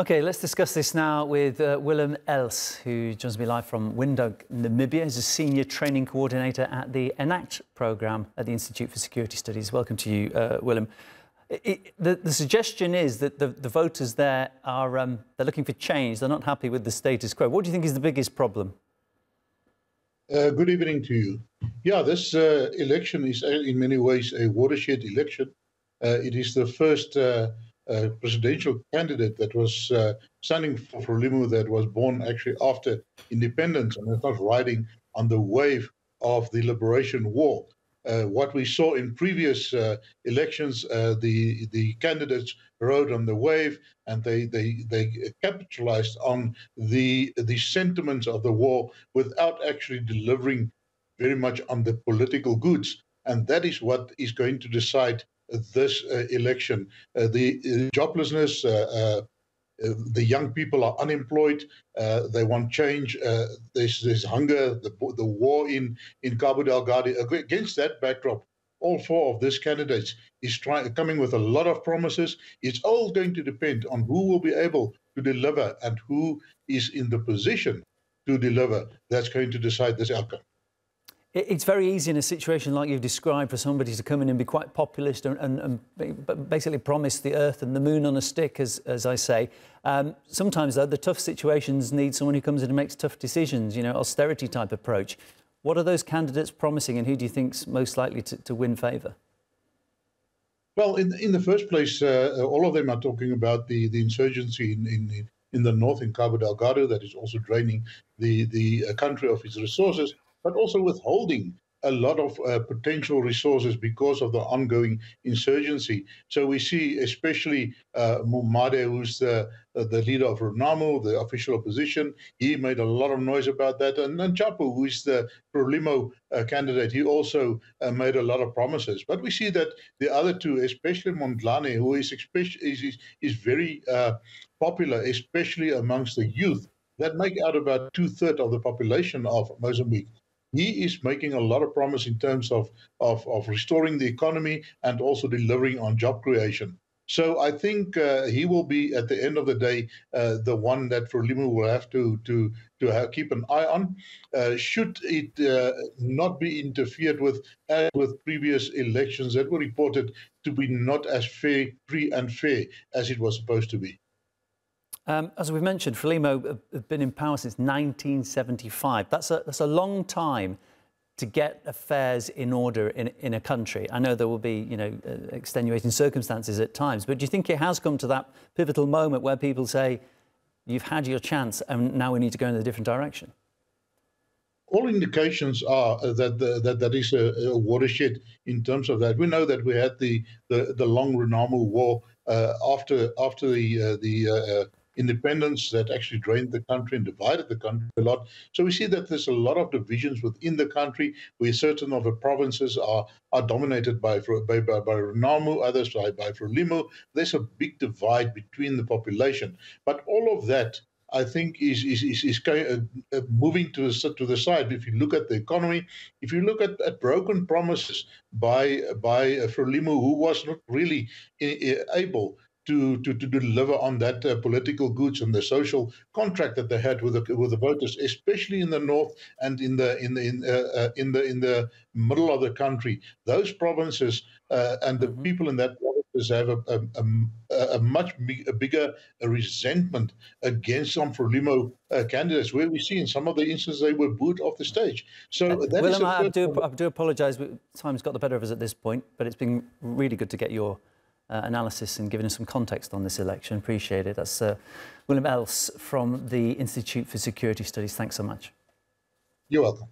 Okay, let's discuss this now with Willem Els, who joins me live from Windhoek, Namibia. He's a senior training coordinator at the ENACT programme at the Institute for Security Studies. Welcome to you, Willem. The suggestion is that the voters there are they're looking for change. They're not happy with the status quo. What do you think is the biggest problem? Good evening to you. Yeah, this election is in many ways a watershed election. It is the first presidential candidate that was standing for Frelimo that was born actually after independence and is not riding on the wave of the Liberation War. What we saw in previous elections, the candidates rode on the wave and they capitalized on the sentiments of the war without actually delivering very much on the political goods. And that is what is going to decide this election. The joblessness, the young people are unemployed. They want change. There's hunger. The war in Cabo Delgado. Against that backdrop, all four of these candidates is coming with a lot of promises. It's all going to depend on who will be able to deliver and who is in the position to deliver. That's going to decide this outcome. It's very easy in a situation like you've described for somebody to come in and be quite populist and basically promise the earth and the moon on a stick, as I say. Sometimes, though, the tough situations need someone who comes in and makes tough decisions, you know, austerity type approach. What are those candidates promising and who do you think's most likely to win favour? Well, in the first place, all of them are talking about the insurgency in the north, in Cabo Delgado, that is also draining the country of its resources, but also withholding a lot of potential resources because of the ongoing insurgency. So we see especially Mumade, who's the leader of Renamo, the official opposition. He made a lot of noise about that. And Chapo, who is the Frelimo candidate, he also made a lot of promises. But we see that the other two, especially Mondlane, who is very popular, especially amongst the youth, that make out about 2/3 of the population of Mozambique. He is making a lot of promise in terms of restoring the economy and also delivering on job creation. So I think he will be, at the end of the day, the one that Frelimo will have to keep an eye on. Should it not be interfered with, as with previous elections that were reported to be not as free and fair as it was supposed to be. As we've mentioned, Frelimo have been in power since 1975. That's a long time to get affairs in order in a country. I know there will be, you know, extenuating circumstances at times, but do you think it has come to that pivotal moment where people say, you've had your chance and now we need to go in a different direction? All indications are that is a watershed in terms of that. We know that we had the long Renamo war after the independence that actually drained the country and divided the country a lot. So we see that there's a lot of divisions within the country, where certain of the provinces are dominated by Renamo, others by Frelimo. There's a big divide between the population. But all of that, I think, is moving to the side. If you look at the economy, if you look at broken promises by Frelimo, who was not really able to deliver on that political goods and the social contract that they had with the voters, especially in the north and in the middle of the country. Those provinces and the people in that provinces have a much bigger resentment against some Frelimo candidates, where we see in some of the instances they were booed off the stage. So that Willem, I do apologise. Time's got the better of us at this point, but it's been really good to get your analysis and giving us some context on this election. Appreciate it. That's Willem Els from the Institute for Security Studies. Thanks so much. You're welcome.